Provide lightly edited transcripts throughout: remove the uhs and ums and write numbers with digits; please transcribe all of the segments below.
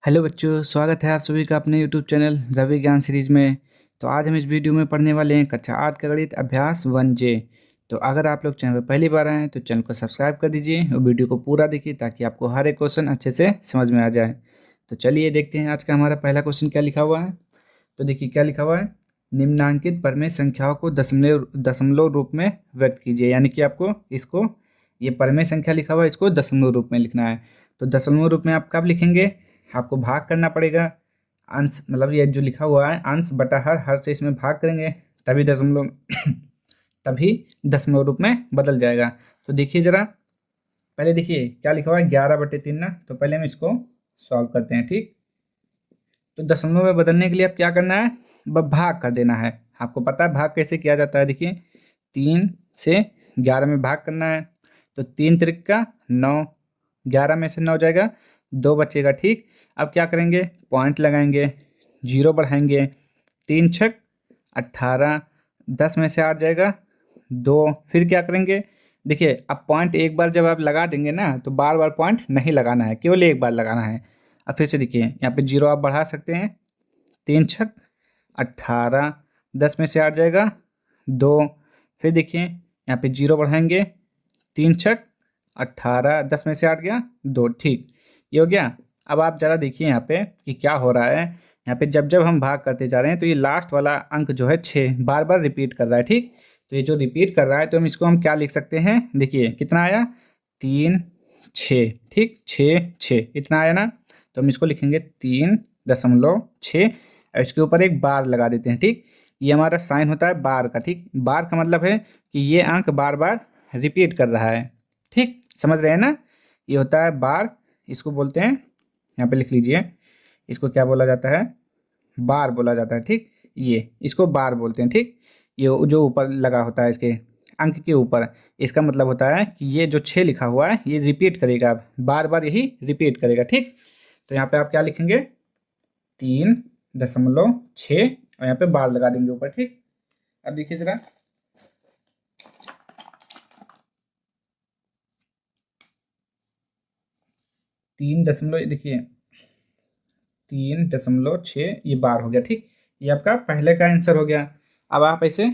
Hello बच्चों, स्वागत है आप सभी का अपने यूट्यूब चैनल रवि ज्ञान सीरीज़ में। तो आज हम इस वीडियो में पढ़ने वाले हैं कक्षा 8 का गणित अभ्यास 1J। तो अगर आप लोग चैनल पर पहली बार आए हैं तो चैनल को सब्सक्राइब कर दीजिए और वीडियो को पूरा देखिए ताकि आपको हर एक क्वेश्चन अच्छे से समझ में आ जाए। तो चलिए देखते हैं आज का हमारा पहला क्वेश्चन क्या लिखा हुआ है। तो देखिए क्या लिखा हुआ है, निम्नांकित परमेय संख्याओं को दशमलव दशमलव रूप में व्यक्त कीजिए। यानी कि आपको इसको, ये परमेय संख्या लिखा हुआ है, इसको दशमलव रूप में लिखना है। तो दशमलव रूप में आप कब लिखेंगे, आपको भाग करना पड़ेगा। अंश मतलब ये जो लिखा हुआ है अंश बटा हर से इसमें भाग करेंगे तभी दशमलव तभी दशमलव रूप में बदल जाएगा। तो देखिए ज़रा, पहले देखिए क्या लिखा हुआ है, 11/3 ना। तो पहले हम इसको सॉल्व करते हैं, ठीक। तो दशमलव में बदलने के लिए अब क्या करना है, भाग कर देना है। आपको पता है भाग कैसे किया जाता है। देखिए 3 से 11 में भाग करना है। तो 3 त्रिक का 9, 11 में से 9 जाएगा, 2 बचेगा, ठीक। अब क्या करेंगे, पॉइंट लगाएंगे, 0 बढ़ाएंगे, 3 छक 18, 10 में से 8 जाएगा 2। फिर क्या करेंगे, देखिए अब पॉइंट एक बार जब आप लगा देंगे ना तो बार बार पॉइंट नहीं लगाना है, केवल एक बार लगाना है। अब फिर से देखिए यहाँ पे 0 आप बढ़ा सकते हैं, 3 छक 18, 10 में से 8 जाएगा 2। फिर देखिए यहाँ पे 0 बढ़ाएंगे, 3 छक 18, 10 में से 8 गया 2, ठीक। ये हो गया। अब आप ज़रा देखिए यहाँ पे कि क्या हो रहा है। यहाँ पे जब जब हम भाग करते जा रहे हैं तो ये लास्ट वाला अंक जो है 6 बार बार रिपीट कर रहा है, ठीक। तो ये जो रिपीट कर रहा है तो हम क्या लिख सकते हैं, देखिए कितना आया, 3 6, ठीक, 6 6 इतना आया ना। तो हम इसको लिखेंगे 3.6 और इसके ऊपर एक बार लगा देते हैं, ठीक। ये हमारा साइन होता है बार का, ठीक। बार का मतलब है कि ये अंक बार बार रिपीट कर रहा है, ठीक। समझ रहे हैं ना, ये होता है बार। इसको बोलते हैं, यहाँ पे लिख लीजिए, इसको क्या बोला जाता है, बार बोला जाता है, ठीक। ये इसको बार बोलते हैं, ठीक। ये जो ऊपर लगा होता है इसके अंक के ऊपर, इसका मतलब होता है कि ये जो 6 लिखा हुआ है ये रिपीट करेगा, बार बार यही रिपीट करेगा, ठीक। तो यहाँ पे आप क्या लिखेंगे, 3.6 और यहाँ पे बार लगा देंगे ऊपर, ठीक। अब देखिए जरा, 3 देखिए 3.6 ये बार हो गया, ठीक। ये आपका पहले का आंसर हो गया। अब आप ऐसे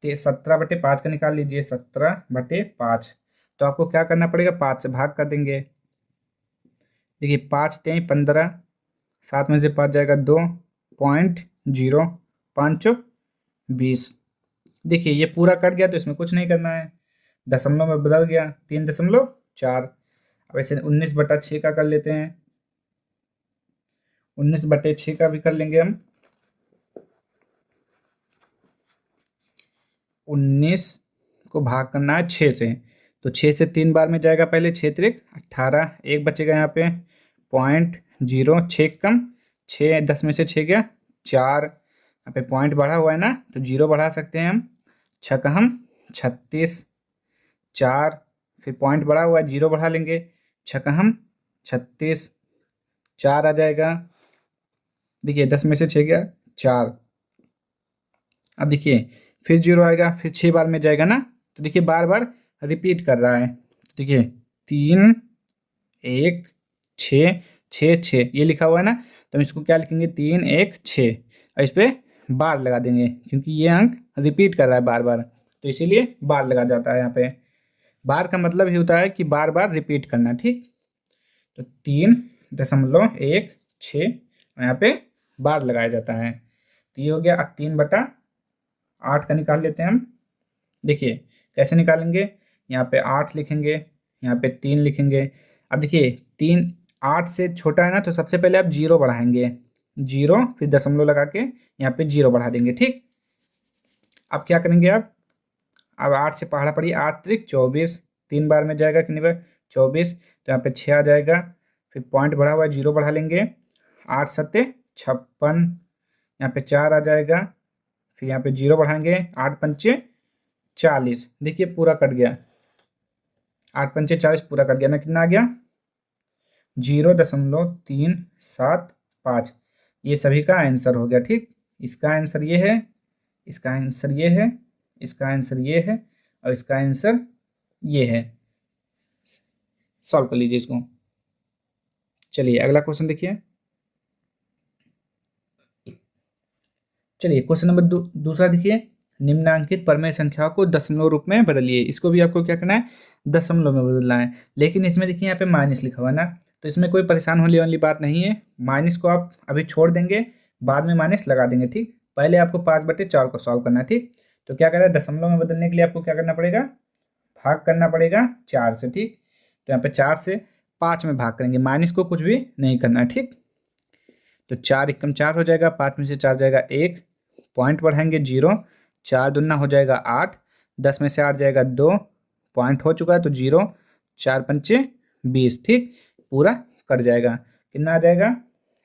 17/5 का निकाल लीजिए, 17/5। तो आपको क्या करना पड़ेगा, 5 से भाग कर देंगे। देखिए 5 तेई 15, 7 में से 5 जाएगा 2, 0.0, 5 चौक 20। देखिए ये पूरा कट गया तो इसमें कुछ नहीं करना है, दशमलव में बदल गया, 3.4। अब ऐसे 19/6 का कर लेते हैं, 19/6 का भी कर लेंगे हम। 19 को भाग करना है 6 से, तो 6 से 3 बार में जाएगा, पहले 6 त्रिक 18, एक बचेगा यहाँ पे 0.0, 6 कम 6, 10 में से 6 गया 4। यहाँ पे पॉइंट बढ़ा हुआ है ना तो 0 बढ़ा सकते हैं हम, 6 का हम 36, 4। फिर पॉइंट बढ़ा हुआ है, 0 बढ़ा लेंगे, 6 का हम 36, 4 आ जाएगा। देखिए 10 में से 6 गया 4। अब देखिए फिर 0 आएगा, फिर 6 बार में जाएगा ना, तो देखिए बार बार रिपीट कर रहा है। तो देखिए 3 1 6 6 6 ये लिखा हुआ है ना, तो हम इसको क्या लिखेंगे, 3 1 6 और इस पर बार लगा देंगे क्योंकि ये अंक रिपीट कर रहा है बार बार, तो इसीलिए बार लगा जाता है यहाँ पे। बार का मतलब ही होता है कि बार बार रिपीट करना, ठीक। तो 3.16 और यहाँ पे बार लगाया जाता है। तो ये हो गया। अब 3/8 का निकाल लेते हैं हम। देखिए कैसे निकालेंगे, यहाँ पे 8 लिखेंगे, यहाँ पे 3 लिखेंगे। अब देखिए 3 8 से छोटा है ना, तो सबसे पहले आप 0 बढ़ाएंगे, 0 फिर दशमलव लगा के यहाँ पे 0 बढ़ा देंगे, ठीक। अब क्या करेंगे आप, अब 8 से पहाड़ा पड़ी, 8 त्रिक 24, 3 बार में जाएगा कितनी बार 24, तो यहाँ पे 6 आ जाएगा। फिर पॉइंट बढ़ा हुआ है, 0 बढ़ा लेंगे, 8 सत्ते 56, यहाँ पे 4 आ जाएगा। फिर यहाँ पे 0 बढ़ाएंगे, 8 पंचे 40। देखिए पूरा कट गया, 8 पंचे 40 पूरा कट गया ना, कितना आ गया 0.375। ये सभी का आंसर हो गया, ठीक। इसका आंसर ये है, इसका आंसर ये है, इसका आंसर ये है और इसका आंसर ये है। सॉल्व कर लीजिए इसको। चलिए अगला क्वेश्चन देखिए। चलिए क्वेश्चन नंबर दूसरा देखिए, निम्नांकित परमेय संख्याओं को दशमलव रूप में बदलिए। इसको भी आपको क्या करना है, दशमलव में बदलना है। लेकिन इसमें देखिए यहाँ पे माइनस लिखा हुआ है ना, तो इसमें कोई परेशान होने वाली बात नहीं है। माइनस को आप अभी छोड़ देंगे, बाद में माइनस लगा देंगे, ठीक। पहले आपको 5/4 को सॉल्व करना है, ठीक। तो क्या करें, दशमलव में बदलने के लिए आपको क्या करना पड़ेगा, भाग करना पड़ेगा 4 से, ठीक। तो यहाँ पे 4 से 5 में भाग करेंगे, माइनस को कुछ भी नहीं करना है, ठीक। तो 4 एकम 4 हो जाएगा, 5 में से 4 जाएगा 1, पॉइंट बढ़ाएंगे 0, 4 दूना हो जाएगा 8, 10 में से 8 जाएगा 2, पॉइंट हो चुका है तो 0, 4 पंचे 20, ठीक। पूरा कट जाएगा, कितना आ जाएगा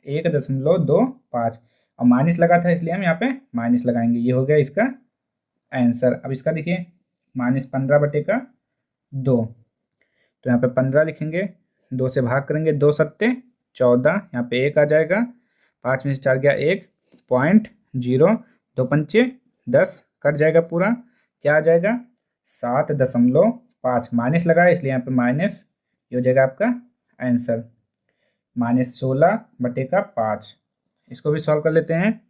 1.25। और माइनस लगा था इसलिए हम यहाँ पे माइनस लगाएंगे। ये हो गया इसका आंसर। अब इसका देखिए, -15/2, तो यहाँ पे 15 लिखेंगे, 2 से भाग करेंगे, 2 सत्ते 14, यहाँ पे 1 आ जाएगा, 5 में से 4 गया 1, पॉइंट 0, 2 पंचे 10, कट जाएगा पूरा, क्या आ जाएगा 7.5। माइनस लगा है इसलिए यहाँ पे माइनस, ये हो जाएगा आपका आंसर -16/5। इसको भी सॉल्व कर लेते हैं।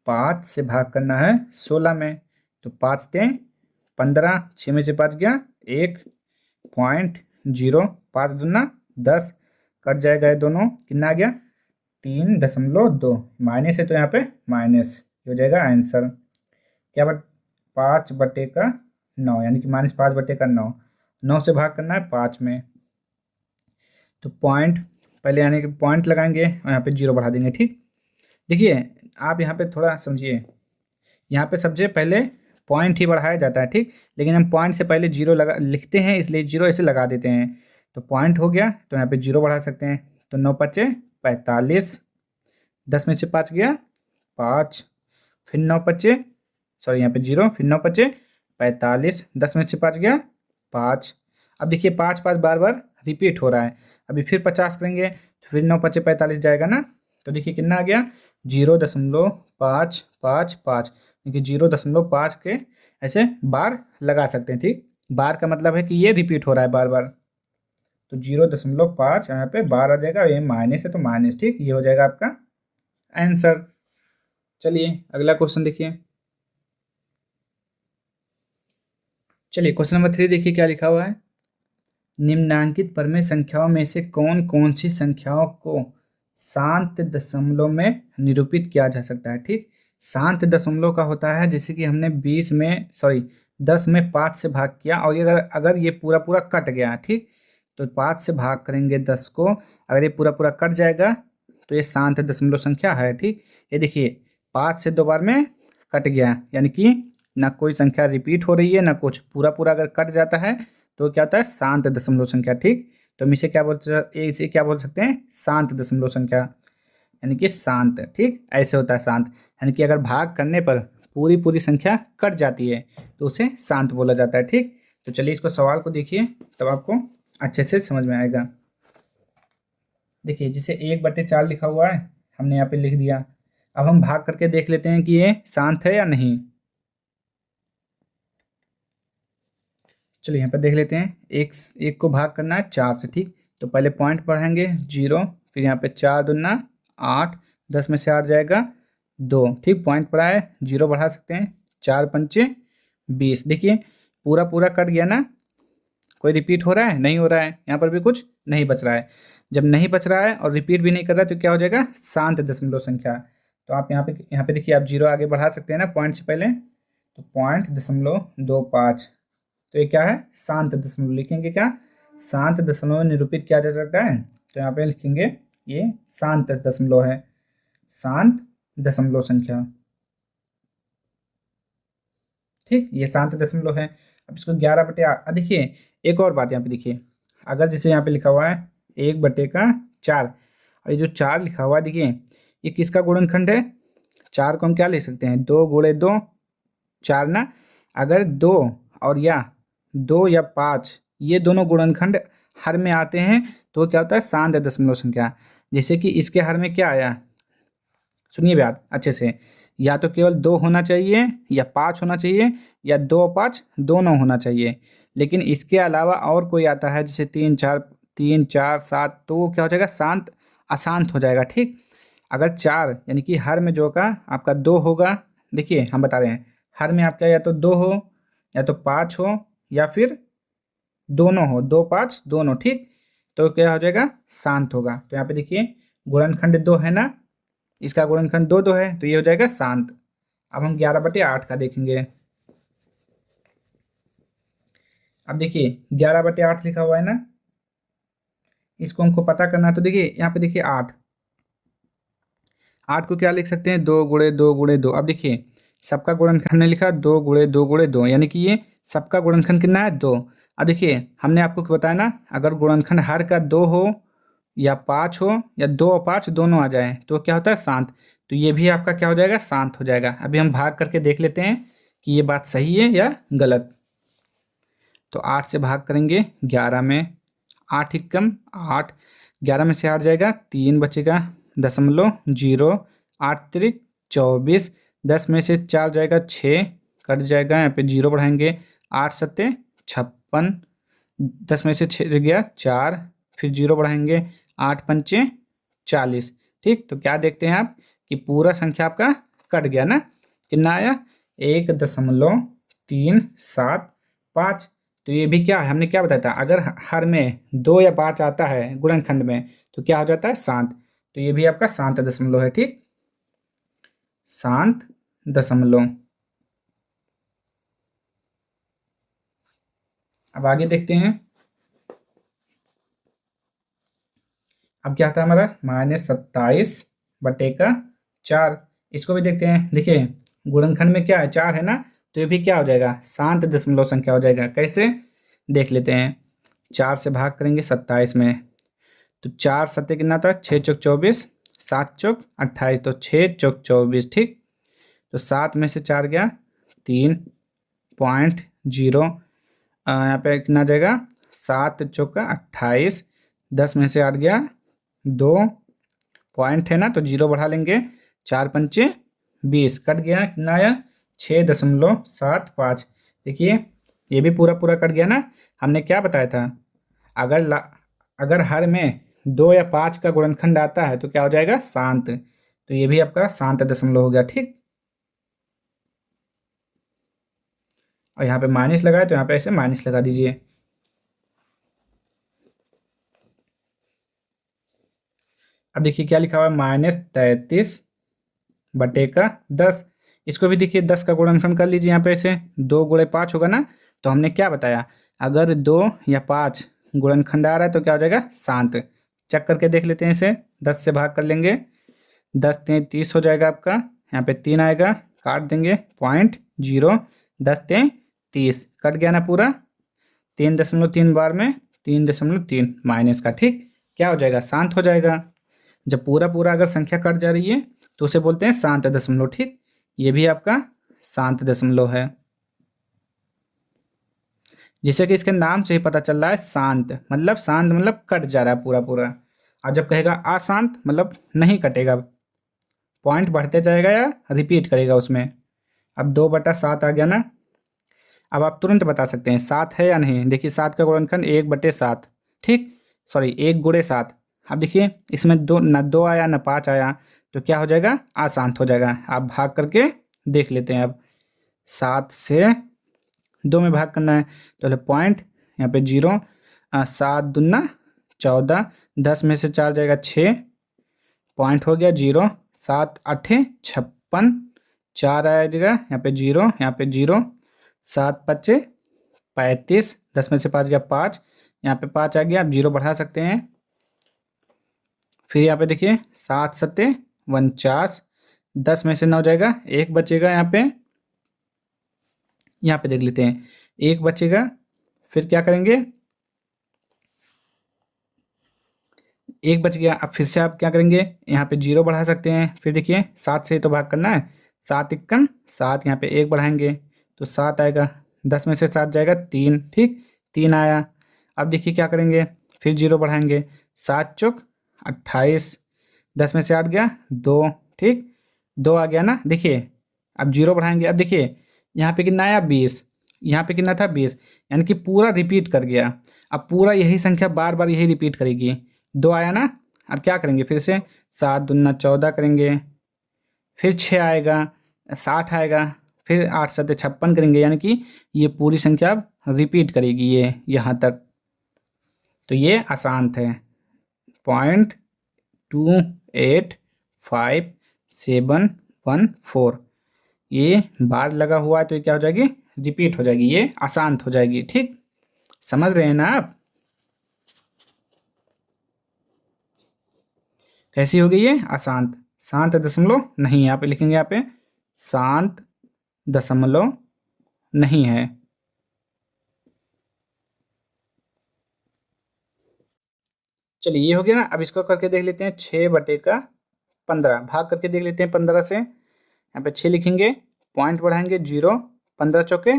पाँच से भाग करना है 16 में, तो 5 ते 15, 6 में से 5 गया 1, पॉइंट 0, 5 दूना 10, कट जाएगा ये दोनों, कितना आ गया 3.2। माइनस है तो यहाँ पे माइनस, हो जाएगा आंसर क्या 5/9, यानी कि -5/9। 9 से भाग करना है 5 में, तो पॉइंट पहले यानी कि पॉइंट लगाएंगे और यहाँ पे 0 बढ़ा देंगे, ठीक। देखिए आप यहाँ पे थोड़ा समझिए, यहाँ पे सबसे पहले पॉइंट ही बढ़ाया जाता है, ठीक। लेकिन हम पॉइंट से पहले 0 लगा लिखते हैं, इसलिए 0 ऐसे लगा देते हैं। तो पॉइंट हो गया तो यहाँ पे 0 बढ़ा सकते हैं, तो 9 पचे 45, 10 में से 5 गया 5, फिर 9 पचे, सॉरी यहाँ पे 0, फिर 9 पचे 45, 10 में से 5 गया 5। अब देखिए 5 5 बार बार रिपीट हो रहा है, अभी फिर 50 करेंगे तो फिर 9 पचे 45 जाएगा ना, तो देखिए कितना आ गया 0.555, क्योंकि 0.5 के ऐसे बार लगा सकते हैं, ठीक। बार का मतलब है कि ये रिपीट हो रहा है बार बार, तो 0.5 यहाँ पे बार आ जाएगा, ये माइनस है तो माइनस, ठीक। ये हो जाएगा आपका आंसर। चलिए अगला क्वेश्चन देखिए। चलिए क्वेश्चन नंबर 3 देखिए क्या लिखा हुआ है, निम्नांकित परमेय संख्याओं में से कौन कौन सी संख्याओं को शांत दशमलव में निरूपित किया जा सकता है, ठीक। शांत दशमलव का होता है जैसे कि हमने 10 में 5 से भाग किया और ये अगर अगर ये पूरा पूरा कट गया, ठीक, तो 5 से भाग करेंगे 10 को, अगर ये पूरा पूरा कट जाएगा तो ये शांत दशमलव संख्या है, ठीक। ये देखिए 5 से 2 बार में कट गया, यानी कि ना कोई संख्या रिपीट हो रही है ना कुछ, पूरा पूरा अगर कट जाता है तो क्या होता है शांत दशमलव संख्या, ठीक। तो हम इसे क्या बोल सकते हैं, शांत दशमलव संख्या, यानी कि शांत, ठीक। ऐसे होता है शांत, यानी कि अगर भाग करने पर पूरी पूरी संख्या कट जाती है तो उसे शांत बोला जाता है, ठीक। तो चलिए इसको सवाल को देखिए तब आपको अच्छे से समझ में आएगा। देखिए जिसे 1/4 लिखा हुआ है हमने यहाँ पे लिख दिया, अब हम भाग करके देख लेते हैं कि ये शांत है या नहीं। चलिए यहाँ पर देख लेते हैं, एक को भाग करना है 4 से, ठीक। तो पहले पॉइंट बढ़ाएंगे 0, फिर यहाँ पे 4 दूना 8, 10 में से 8 जाएगा 2, ठीक। पॉइंट बढ़ा है 0 बढ़ा सकते हैं, 4 पंचे 20। देखिए पूरा पूरा कट गया ना, कोई रिपीट हो रहा है, नहीं हो रहा है, यहाँ पर भी कुछ नहीं बच रहा है। जब नहीं बच रहा है और रिपीट भी नहीं कर रहा है तो क्या हो जाएगा, शांत दशमलव संख्या। तो आप यहाँ पे देखिए आप 0 आगे बढ़ा सकते हैं ना पॉइंट से पहले, तो 0.25, तो ये क्या है, शांत दशमलव। लिखेंगे क्या, शांत दशमलव निरूपित किया जा सकता है, तो यहाँ पे लिखेंगे ये शांत दशमलव है, शांत दशमलव संख्या, ठीक। ये शांत दशमलव है। अब इसको 11/8, देखिए एक और बात यहाँ पे देखिए, अगर जैसे यहाँ पे लिखा हुआ है 1/4 और ये जो 4 लिखा हुआ है देखिए ये किसका गुणनखंड है, 4 को हम क्या लिख सकते हैं, 2 गुणे 2 4 ना। अगर 2 और या 2 या 5 ये दोनों गुणनखंड हर में आते हैं तो क्या होता है, शांत दशमलव संख्या। जैसे कि इसके हर में क्या आया, सुनिए बात अच्छे से, या तो केवल 2 होना चाहिए या 5 होना चाहिए या 2 और 5 दोनों होना चाहिए। लेकिन इसके अलावा और कोई आता है जैसे 3 4 7, तो वो क्या हो जाएगा, शांत अशांत हो जाएगा। ठीक, अगर 4 यानी कि हर में जो का आपका 2 होगा, देखिए हम बता रहे हैं हर में आपका या तो 2 हो या तो 5 हो या फिर दोनों हो, 2 5 दोनों। ठीक, तो क्या हो जाएगा, शांत होगा। तो यहाँ पे देखिए गुणनखंड 2 है ना, इसका गुणनखंड 2 2 है, तो ये हो जाएगा शांत। अब हम 11/8 का देखेंगे। अब देखिए 11/8 लिखा हुआ है ना, इसको हमको पता करना है। तो देखिए यहाँ पे देखिए 8 8 को क्या लिख सकते हैं, 2 × 2 × 2। अब देखिए सबका गुणनखंड हमने लिखा 2 × 2 × 2, यानी कि ये सबका गुणनखंड कितना है, 2। अब देखिए हमने आपको बताया ना, अगर गुणनखंड हर का 2 हो या 5 हो या 2 और 5 दोनों आ जाए तो क्या होता है, शांत। तो ये भी आपका क्या हो जाएगा, शांत हो जाएगा। अभी हम भाग करके देख लेते हैं कि ये बात सही है या गलत। तो 8 से भाग करेंगे 11 में, 8 एकम 8, 11 में से 8 जाएगा 3 बचेगा 0.0, 8 त्रिक 24, 10 में से 4 जाएगा 6, कट जाएगा, यहाँ पे 0 बढ़ाएंगे, 8 सत्ते 56, 10 में से 6 गया 4, फिर 0 बढ़ाएंगे, 8 पंचे 40। ठीक, तो क्या देखते हैं आप कि पूरा संख्या आपका कट गया ना, कितना आया, 1.375। तो ये भी क्या है, हमने क्या बताया था, अगर हर में 2 या 5 आता है गुणनखंड में तो क्या हो जाता है, शांत। तो ये भी आपका शांत दशमलव है। ठीक, शांत दशमलव। अब आगे देखते हैं। अब क्या था हमारा, -27/4। इसको भी देखते हैं। देखिए गुणनखंड में क्या है, 4 है ना, तो ये भी क्या हो जाएगा, शांत दशमलव संख्या हो जाएगा। कैसे, देख लेते हैं। 4 से भाग करेंगे 27 में, तो 4 सत्ते कितना था, 6 चौक 24, 7 चौक 28, तो 6 चौक 24। ठीक, तो 7 में से 4 गया 3.0, यहाँ पे कितना जाएगा, 7 चौका 28, 10 में से 8 गया 2 पॉइंट है ना, तो 0 बढ़ा लेंगे, 4 पंचे 20, कट गया, कितना आया 6.75। देखिए ये भी पूरा पूरा कट गया ना। हमने क्या बताया था, अगर हर में 2 या 5 का गुणनखंड आता है तो क्या हो जाएगा, शांत। तो ये भी आपका शांत दशमलव हो गया। ठीक, और यहाँ पे माइनस लगाए तो यहाँ पे ऐसे माइनस लगा दीजिए। अब देखिए क्या लिखा हुआ है, -33/10। इसको भी देखिए 10 का गुणनखंड कर लीजिए, यहाँ पे ऐसे 2 × 5 होगा ना। तो हमने क्या बताया, अगर 2 या 5 गुणनखंड आ रहा है तो क्या हो जाएगा, शांत। चेक करके देख लेते हैं इसे, 10 से भाग कर लेंगे, 10 3 30 हो जाएगा आपका, यहाँ पे 3 आएगा, काट देंगे 0.0, 10 3 30, कट गया ना पूरा, 3.3 बार में 3.3 माइनस का। ठीक, क्या हो जाएगा, शांत हो जाएगा। जब पूरा पूरा अगर संख्या कट जा रही है तो उसे बोलते हैं शांत दशमलव। ठीक, ये भी आपका शांत दशमलव है। जैसे कि इसके नाम से ही पता चल रहा है, शांत मतलब कट जा रहा है पूरा पूरा। और जब कहेगा अशांत मतलब नहीं कटेगा, पॉइंट बढ़ते जाएगा या रिपीट करेगा उसमें। अब 2/7 आ गया ना। अब आप तुरंत बता सकते हैं 7 है या नहीं। देखिए 7 का गुणनखंड 1/7। ठीक, सॉरी 1 × 7। अब देखिए इसमें दो ना 2 आया ना 5 आया, तो क्या हो जाएगा, अशांत हो जाएगा। आप भाग करके देख लेते हैं। अब 7 से 2 में भाग करना है, तो पॉइंट यहाँ पे 0, 7 दूना 14, 10 में से 4 जाएगा 6, पॉइंट हो गया 0, 7 8 56, 4 आया जगह यहाँ पे 0, यहाँ पे 0, 7 5 35, 10 में से 5 गया 5, यहाँ पे 5 आ गया। आप 0 बढ़ा सकते हैं। फिर यहाँ पे देखिए 7 7 49, 10 में से 9 जाएगा, 1 बचेगा यहाँ पे देख लेते हैं, 1 बचेगा। फिर क्या करेंगे, 1 बच गया। अब फिर से आप क्या करेंगे, यहाँ पे 0 बढ़ा सकते हैं। फिर देखिए 7 से तो भाग करना है, 7 एकम 7, यहाँ पे 1 बढ़ाएंगे तो 7 आएगा, 10 में से 7 जाएगा 3। ठीक, 3 आया। अब देखिए क्या करेंगे, फिर 0 बढ़ाएंगे, 7 चौक 28, 10 में से 8 गया 2। ठीक, 2 आ गया ना। देखिए अब 0 बढ़ाएंगे, अब देखिए यहाँ पे कितना आया 20, यहाँ पे कितना था 20, यानी कि पूरा रिपीट कर गया। अब पूरा यही संख्या बार बार यही रिपीट करेगी। 2 आया ना, अब क्या करेंगे फिर से, 7 दूना 14 करेंगे, फिर 6 आएगा, 60 आएगा, फिर 8 7 56 करेंगे, यानी कि ये पूरी संख्या अब रिपीट करेगी ये यहाँ तक। तो ये अशांत है। 0.285714, ये बार लगा हुआ है तो ये क्या हो जाएगी, रिपीट हो जाएगी, ये अशांत हो जाएगी। ठीक, समझ रहे हैं ना आप? कैसी हो गई ये, अशांत। शांत दशमलव नहीं, यहाँ पे लिखेंगे, यहाँ पे शांत दशमलव नहीं है। चलिए ये हो गया ना। अब इसको करके देख लेते हैं, 6/15 भाग करके देख लेते हैं 15 से। यहाँ पे 6 लिखेंगे, पॉइंट बढ़ाएंगे 0, 15 चौके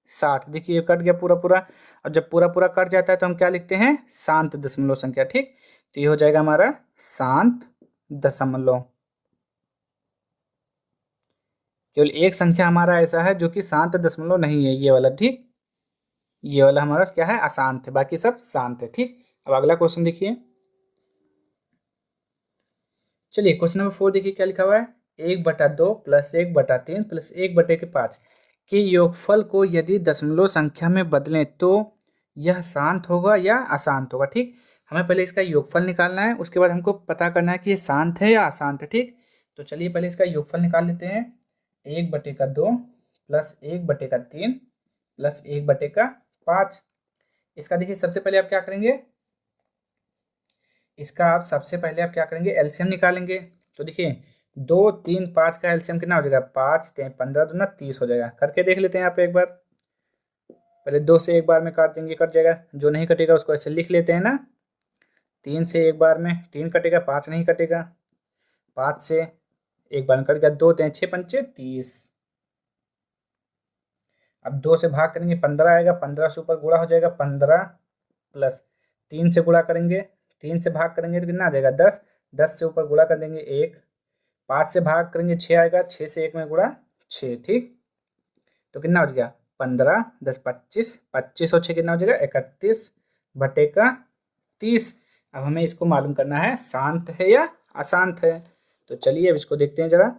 60। देखिए ये कट गया पूरा पूरा। और जब पूरा पूरा कट जाता है तो हम क्या लिखते हैं, शांत दशमलव संख्या। ठीक, तो ये हो जाएगा हमारा शांत दशमलव। केवल एक संख्या हमारा ऐसा है जो कि शांत दशमलव नहीं है, ये वाला। ठीक, ये वाला हमारा क्या है, अशांत है, बाकी सब शांत है। ठीक, अब अगला क्वेश्चन देखिए। चलिए क्वेश्चन नंबर 4 देखिए क्या लिखा हुआ है। 1/2 प्लस 1/3 प्लस 1/5 के योगफल को यदि दशमलव संख्या में बदलें तो यह शांत होगा या अशांत होगा। ठीक, हमें पहले इसका योगफल निकालना है, उसके बाद हमको पता करना है कि ये शांत है या अशांत है। ठीक, तो चलिए पहले इसका योगफल निकाल लेते हैं। 1/2 प्लस 1/3 प्लस 1/5। इसका देखिए सबसे पहले आप क्या करेंगे, इसका आप सबसे पहले आप क्या करेंगे, एलसीएम निकालेंगे। तो देखिए 2 3 5 का एलसीएम कितना हो जाएगा, 5 3 15 दूना 30 हो जाएगा। करके देख लेते हैं यहाँ पे एक बार। पहले 2 से एक बार में काट देंगे, कट जाएगा। जो नहीं कटेगा उसको ऐसे लिख लेते हैं ना। 3 से एक बार में 3 कटेगा, 5 नहीं कटेगा। 5 से एक बार में कट गया, 2 3 6 पंचे 30। अब 2 से भाग करेंगे, 15 आएगा, 15 से ऊपर गुणा हो जाएगा, 15 प्लस 3 से गुणा करेंगे, 3 से भाग करेंगे तो कितना आ जाएगा, 10। 10 से ऊपर गुणा कर देंगे 1। 5 से भाग करेंगे 6 आएगा, 6 से 1 में गुणा 6। ठीक, तो कितना हो जाएगा, 15 10 25, 25 और 6 कितना हो जाएगा, 31/30। अब हमें इसको मालूम करना है शांत है या अशांत है। तो चलिए अब इसको देखते हैं जरा।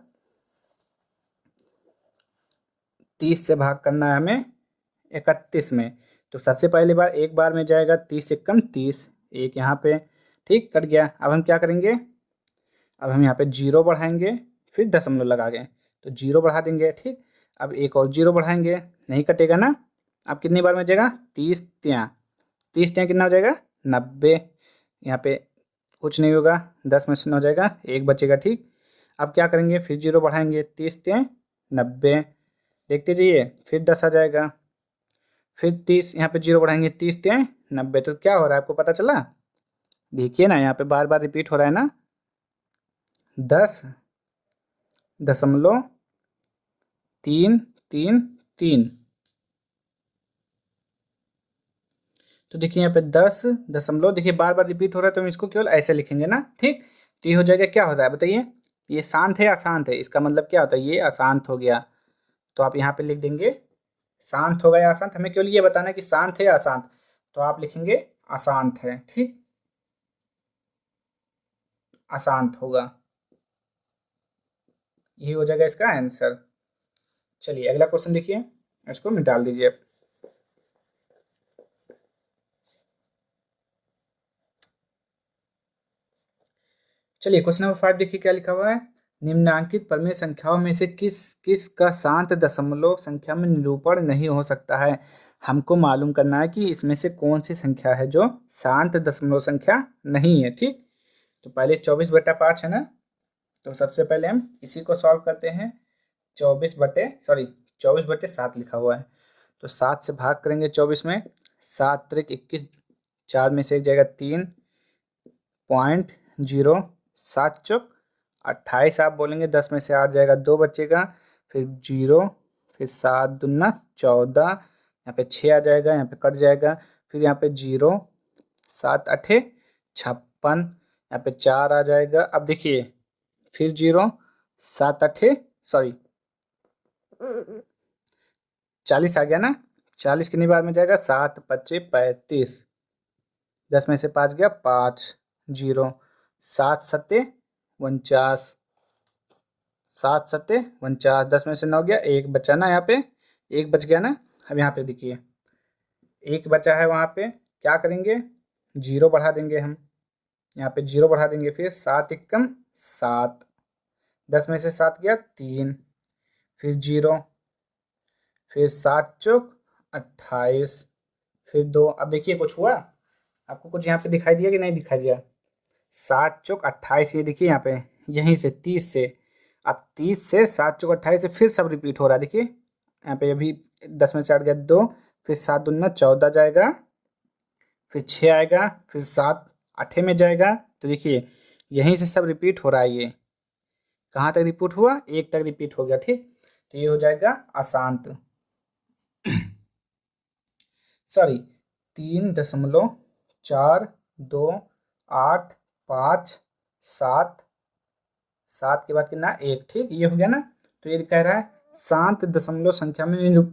30 से भाग करना है हमें 31 में। तो सबसे पहली बार एक बार में जाएगा, 30 से कम 30, एक यहाँ पे। ठीक, कट गया। अब हम क्या करेंगे, अब हम यहाँ पे 0 बढ़ाएंगे, फिर दशमलव लगा गए तो 0 बढ़ा देंगे। ठीक, अब एक और 0 बढ़ाएंगे, नहीं कटेगा ना। अब कितनी बार में जाएगा, 30 ત્યાં, 30 ત્યાં कितना हो जाएगा, 90। यहाँ पे कुछ नहीं होगा, 10 में से 9 हो जाएगा, एक बचेगा। ठीक, अब क्या करेंगे, फिर 0 बढ़ाएंगे, 30 ત્યાં 90। देखते जाइए, फिर 10 आ जाएगा, फिर 30, यहाँ पे 0 बढ़ाएंगे, 30 ત્યાં 90। तो क्या हो रहा है आपको पता चला, देखिए ना यहाँ पे बार बार रिपीट हो रहा है ना, 10.333। तो देखिए यहाँ पे 10 दशमलव, देखिए बार बार रिपीट हो रहा है तो हम इसको केवल ऐसे लिखेंगे ना। ठीक, तो ये हो जाएगा, क्या होता है बताइए, ये शांत है अशांत है, इसका मतलब क्या होता है, ये अशांत हो गया। तो आप यहाँ पे लिख देंगे शांत होगा या अशांत, हमें केवल ये बताना है कि शांत है या अशांत। तो आप लिखेंगे अशांत है। ठीक, अशांत होगा, यही हो जाएगा इसका आंसर। चलिए अगला क्वेश्चन देखिए, इसको मिटाल दीजिए आप। चलिए क्वेश्चन नंबर 5 देखिए क्या लिखा हुआ है। निम्नांकित परिमेय संख्याओं में से किस किस का शांत दशमलव संख्या में निरूपण नहीं हो सकता है। हमको मालूम करना है कि इसमें से कौन सी संख्या है जो शांत दशमलव संख्या नहीं है। ठीक, तो पहले 24/5 है ना, तो सबसे पहले हम इसी को सॉल्व करते हैं। 24/7 लिखा हुआ है, तो 7 से भाग करेंगे 24 में, 7 त्रिक 21, 4 में से एक जाएगा 3, 0.07 आप बोलेंगे, 10 में से 8 जाएगा, 2 बचेगा, फिर 0, फिर 7 दूना 14, यहाँ पे 6 आ जाएगा, यहाँ पे कट जाएगा, फिर यहाँ पे 0, 7 8 56, यहाँ पे 4 आ जाएगा। अब देखिए फिर 0, 7 8 सॉरी 40 आ गया ना, 40 कितनी बार में जाएगा, 7 25 35, 10 में से 5 गया 5, 0, सात सत्ते 49, 7 सत्ते 49, 10 में से 9 गया, एक बचा ना यहाँ पे, एक बच गया ना। अब यहाँ पे देखिए एक बचा है, वहाँ पे क्या करेंगे, जीरो बढ़ा देंगे हम, यहाँ पे जीरो बढ़ा देंगे, फिर 7 × 7, 10 में से 7 गया 3, फिर जीरो, फिर 7 × 28, फिर 2। अब देखिए कुछ हुआ आपको, कुछ यहाँ पे दिखाई दिया कि नहीं दिखाई दिया। 7 × 28 ये देखिए यहाँ पे, यहीं से 30 से, अब 30 से 7 × 28 से फिर सब रिपीट हो रहा है। देखिए यहाँ पे अभी 10 में से 8 गया 2, फिर 7 × 2 = 14 जाएगा, फिर 6 आएगा, फिर 7 8 में जाएगा। तो देखिए यहीं से सब रिपीट हो रहा है। ये कहाँ तक रिपीट हुआ, 1 तक रिपीट हो गया। ठीक, तो ये हो जाएगा अशांत, सॉरी 3.42857, 7 के बाद कितना 1। ठीक, ये हो गया ना। तो ये कह रहा है शांत दशमलव संख्या में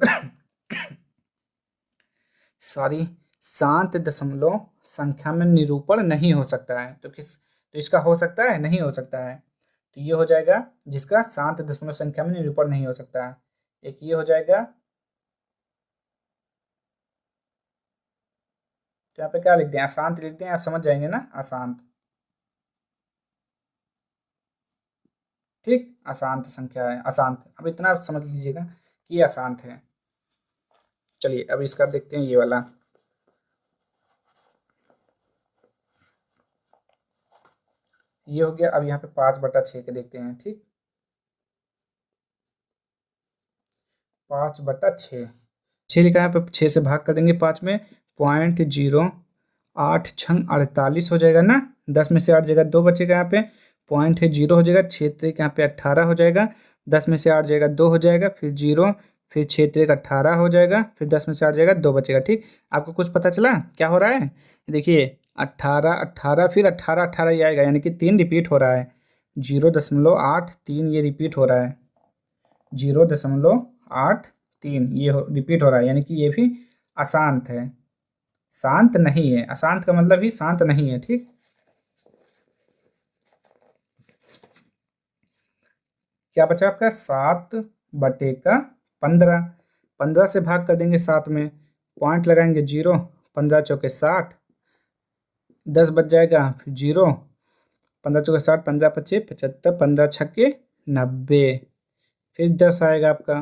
सॉरी शांत दशमलव संख्या में निरूपण नहीं हो सकता है। तो इसका हो सकता है, नहीं हो सकता है। तो ये हो जाएगा जिसका शांत दशमलव संख्या में निरूपण नहीं हो सकता है। एक ये हो जाएगा, तो यहाँ पे क्या लिख दें, अशांत लिख दें, आप समझ जाएंगे ना, अशांत। ठीक, अशांत संख्या है, अशांत। अब इतना आप समझ लीजिएगा कि ये अशांत है। चलिए अब इसका देखते हैं ये वाला। ये हो गया। अब यहाँ पे 5/6 के देखते हैं। ठीक, 5/6, 6 लिखा है, यहाँ पे 6 से भाग कर देंगे 5 में, 0.08 छंग 48 हो जाएगा ना। 10 में से 8 जाएगा, 2 बचेगा, यहाँ पे 0.0 हो जाएगा, 6 यहाँ पे 18 हो जाएगा, 10 में से 8 जाएगा 2 हो जाएगा, फिर 0, फिर 6 18 हो जाएगा, फिर 10 में से 8 जाएगा 2 बचेगा। ठीक, आपको कुछ पता चला क्या हो रहा है। देखिए 18 18 फिर 18 18 ये आएगा, यानी कि 3 रिपीट हो रहा है। 0.83 ये रिपीट हो रहा है, 0.83 ये रिपीट हो रहा है, यानी कि ये भी अशांत है, शांत नहीं है। अशांत का मतलब ही शांत नहीं है। ठीक, क्या बचा आपका, 7/15, 15 से भाग कर देंगे 7 में, पॉइंट लगाएंगे 0, 15 चौके 60, 10 बच जाएगा, फिर 0, 15 चौके 60, 15 पचे 75, 15 छक्के 90, फिर 10 आएगा आपका,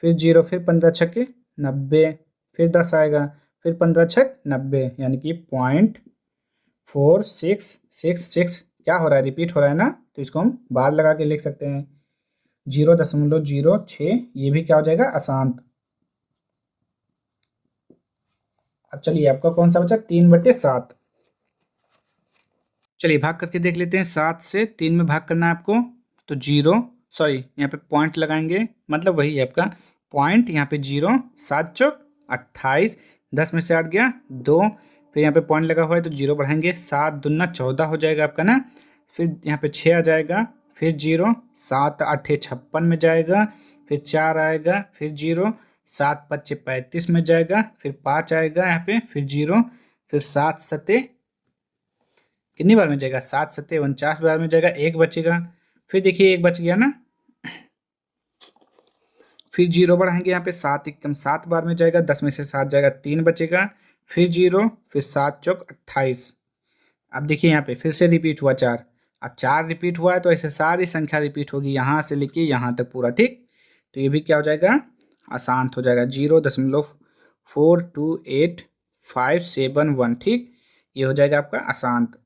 फिर 0, फिर 15 छक्के 90, फिर 10 आएगा, फिर 15 छक 90, यानी कि 0.4666 क्या हो रहा है, रिपीट हो रहा है ना। तो इसको हम बार लगा के लिख सकते हैं, 0.06 ये भी क्या हो जाएगा, अशांत। अब चलिए आपका कौन सा बचा, 3/7। चलिए भाग करके देख लेते हैं। 7 से 3 में भाग करना है आपको, तो 0, सॉरी यहाँ पे पॉइंट लगाएंगे, मतलब वही है आपका पॉइंट, यहाँ पे 0, 7 चौक 28, 10 में से 8 गया 2, फिर यहाँ पे पॉइंट लगा हुआ है तो 0 बढ़ाएंगे, 7 दूना 14 हो जाएगा आपका ना, फिर यहाँ पे 6 आ जाएगा, फिर 0, 7 8 56 में जाएगा, फिर 4 आएगा, फिर 0, 7 5 35 में जाएगा, फिर 5 आएगा यहाँ पे, फिर 0, फिर 7 सत्ते कितनी बार में जाएगा, 7 सत्ते 49 बार में जाएगा, एक बचेगा, फिर देखिए एक बच गया ना, फिर 0 बढ़ाएंगे यहाँ पे, 7 × 7 बार में जाएगा, 10 में से 7 जाएगा, 3 बचेगा, फिर 0, फिर 7 चौक 28। अब देखिए यहाँ पे फिर से रिपीट हुआ 4, अब 4 रिपीट हुआ है तो ऐसे सारी संख्या रिपीट होगी, यहाँ से लेके यहाँ तक पूरा। ठीक, तो ये भी क्या हो जाएगा, अशांत हो जाएगा, 0.428571। ठीक, ये हो जाएगा आपका अशांत।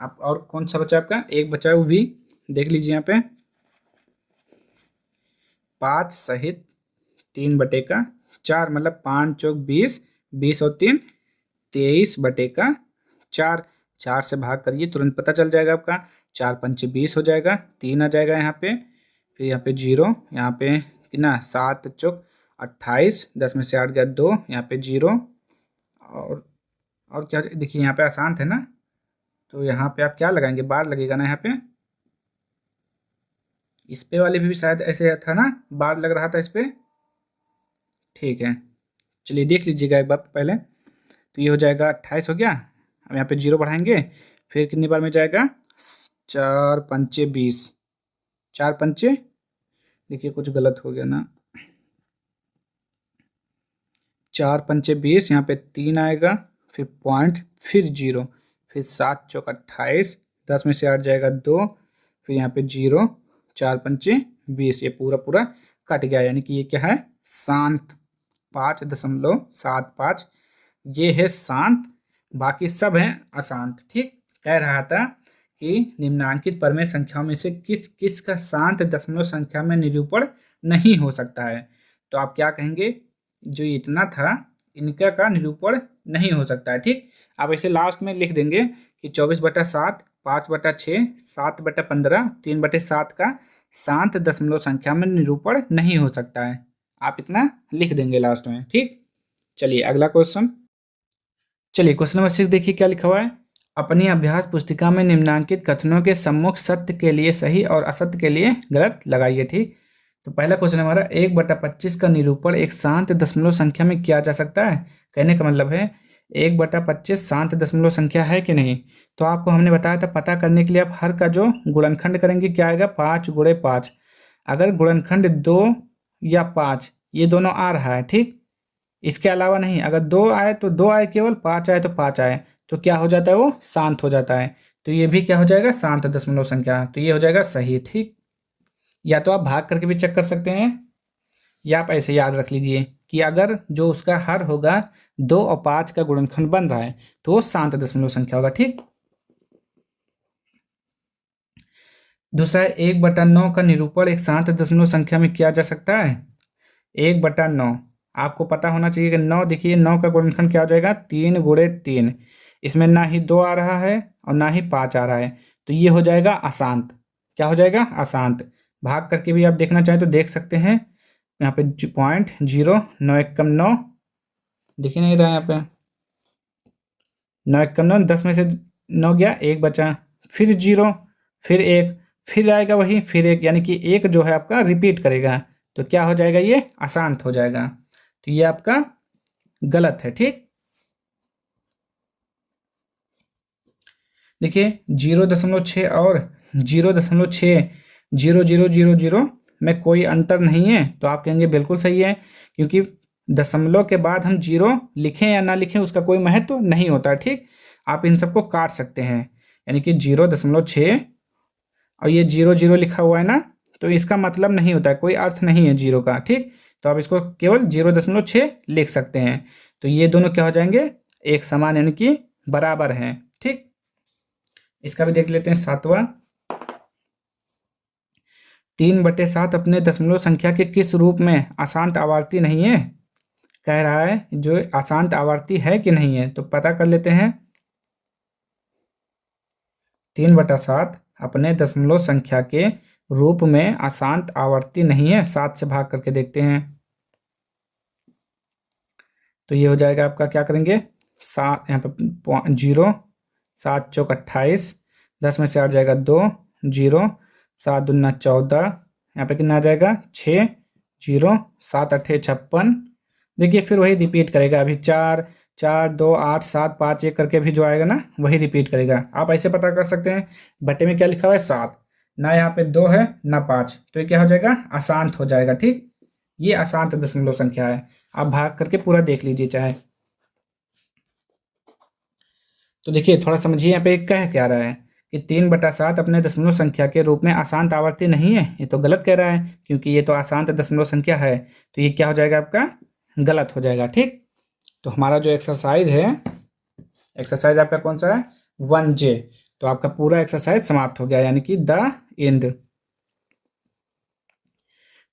आप और कौन सा बचा आपका, एक बचा है वो भी देख लीजिए यहाँ पे, 5 सहित 3/4, मतलब 5 चौक 20, 20 और 3 23/4, 4 से भाग करिए तुरंत पता चल जाएगा आपका, 4 पंचे 20 हो जाएगा, 3 आ जाएगा यहाँ पे, फिर यहाँ पे 0, यहाँ पे कितना 7 चौक 28, 10 में से 8 गया 2, यहाँ पे 0, और क्या देखिए यहाँ पे अशांत है ना, तो यहाँ पे आप क्या लगाएंगे, बार लगेगा ना यहाँ पे, इस पे वाले भी शायद ऐसे था ना, बार लग रहा था इस पे। ठीक है, चलिए देख लीजिएगा एक बार पहले, तो ये हो जाएगा 28 हो गया, अब यहाँ पे 0 बढ़ाएंगे, फिर कितनी बार में जाएगा, 4 पंचे 20, 4 पंचे, देखिए कुछ गलत हो गया ना, 4 पंचे 20, यहाँ पे 3 आएगा, फिर पॉइंट, फिर 0, फिर 7 चौक 28, 10 में से 8 जाएगा 2, फिर यहाँ पे 0, 4 पंचे 20, ये पूरा पूरा कट गया, यानी कि ये क्या है, शांत 5.75, ये है शांत, बाकी सब हैं अशांत। ठीक, कह रहा था कि निम्नांकित परमेय संख्याओं में से किस किस का शांत दशमलव संख्या में निरूपण नहीं हो सकता है। तो आप क्या कहेंगे, जो इतना था इनका का निरूपण नहीं हो सकता है। ठीक, आप इसे लास्ट में लिख देंगे कि 24/7, 5/6, 7/15, 3/7 का शांत दशमलव संख्या में निरूपण नहीं हो सकता है। आप इतना लिख देंगे लास्ट में। ठीक, चलिए अगला क्वेश्चन। चलिए क्वेश्चन नंबर 6 देखिए क्या लिखा हुआ है। अपनी अभ्यास पुस्तिका में निम्नांकित कथनों के सम्मुख सत्य के लिए सही और असत्य के लिए गलत लगाइए। ठीक, तो पहला क्वेश्चन हमारा 1/25 का निरूपण एक शांत दशमलव संख्या में किया जा सकता है। कहने का मतलब है 1/25 शांत दशमलव संख्या है कि नहीं। तो आपको हमने बताया था पता करने के लिए आप हर का जो गुणनखंड करेंगे क्या आएगा, 5 × 5। अगर गुणनखंड 2 या 5 ये दोनों आ रहा है, ठीक, इसके अलावा नहीं, अगर 2 आए तो 2 आए केवल, 5 आए तो 5 आए, तो क्या हो जाता है, वो शांत हो जाता है। तो ये भी क्या हो जाएगा, शांत दशमलव संख्या, तो ये हो जाएगा सही। ठीक, या तो आप भाग करके भी चेक कर सकते हैं, या आप ऐसे याद रख लीजिए कि अगर जो उसका हर होगा 2 और 5 का गुणनखंड बन रहा है तो वो शांत दशमलव संख्या होगा। ठीक, दूसरा है 1/9 का निरूपण एक शांत दशमलव संख्या में किया जा सकता है। 1/9 आपको पता होना चाहिए कि 9, देखिए 9 का गुणनखंड क्या हो जाएगा, 3 × 3, इसमें ना ही 2 आ रहा है और ना ही 5 आ रहा है, तो ये हो जाएगा अशांत। क्या हो जाएगा, अशांत। भाग करके भी आप देखना चाहें तो देख सकते हैं, यहाँ पे पॉइंट 0, 9 × 9, दिख ही नहीं रहा है यहाँ पे, 9 × 9, 10 में से 9 गया, 1 बचा, फिर 0, फिर 1, फिर आएगा वही, फिर 1, यानी कि 1 जो है आपका रिपीट करेगा, तो क्या हो जाएगा, ये अशांत हो जाएगा। तो ये आपका गलत है। ठीक, देखिए 0.6 और 0.60000 में कोई अंतर नहीं है, तो आप कहेंगे बिल्कुल सही है, क्योंकि दशमलव के बाद हम 0 लिखें या ना लिखें उसका कोई महत्व नहीं होता। ठीक, आप इन सबको काट सकते हैं, यानी कि 0.6 और ये 0 लिखा हुआ है ना, तो इसका मतलब नहीं होता है, कोई अर्थ नहीं है 0 का। ठीक, तो आप इसको केवल 0.6 लिख सकते हैं, तो ये दोनों क्या हो जाएंगे, एक समान, यानी कि बराबर हैं। ठीक, इसका भी देख लेते हैं 7वां। 3/7 अपने दशमलव संख्या के किस रूप में अशांत आवर्ती नहीं है। कह रहा है जो अशांत आवर्ती है कि नहीं है, तो पता कर लेते हैं। 3/7 अपने दशमलव संख्या के रूप में अशांत आवर्ती नहीं है, 7 से भाग करके देखते हैं, तो ये हो जाएगा आपका, क्या करेंगे, 7, यहाँ पे 0, 7 चौक 28, 10 में से 8 जाएगा 2, 0, 7 दूना 14, यहाँ पे कितना आ जाएगा 6, 0, 7 8 56, देखिए फिर वही रिपीट करेगा, अभी 4 4 2 8 7 5 1 करके भी जो आएगा ना वही रिपीट करेगा। आप ऐसे पता कर सकते हैं, बटे में क्या लिखा हुआ है 7, ना यहाँ पे 2 है ना 5, तो ये क्या हो जाएगा, अशांत हो जाएगा। ठीक, ये अशांत दशमलव संख्या है, आप भाग करके पूरा देख लीजिए चाहे। तो देखिए थोड़ा समझिए यहाँ पे कह क्या रहा है कि 3/7 अपने दशमलव संख्या के रूप में अशांत आवर्ती नहीं है, ये तो गलत कह रहा है, क्योंकि ये तो अशांत दशमलव संख्या है, तो ये क्या हो जाएगा आपका, गलत हो जाएगा। ठीक, तो हमारा जो एक्सरसाइज है, एक्सरसाइज आपका कौन सा है, 1J, तो आपका पूरा एक्सरसाइज समाप्त हो गया, यानी कि द एंड।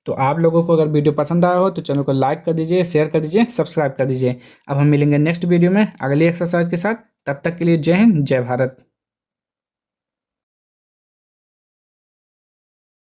तो आप लोगों को अगर वीडियो पसंद आया हो तो चैनल को लाइक कर दीजिए, शेयर कर दीजिए, सब्सक्राइब कर दीजिए। अब हम मिलेंगे नेक्स्ट वीडियो में अगली एक्सरसाइज के साथ, तब तक के लिए जय हिंद, जय भारत।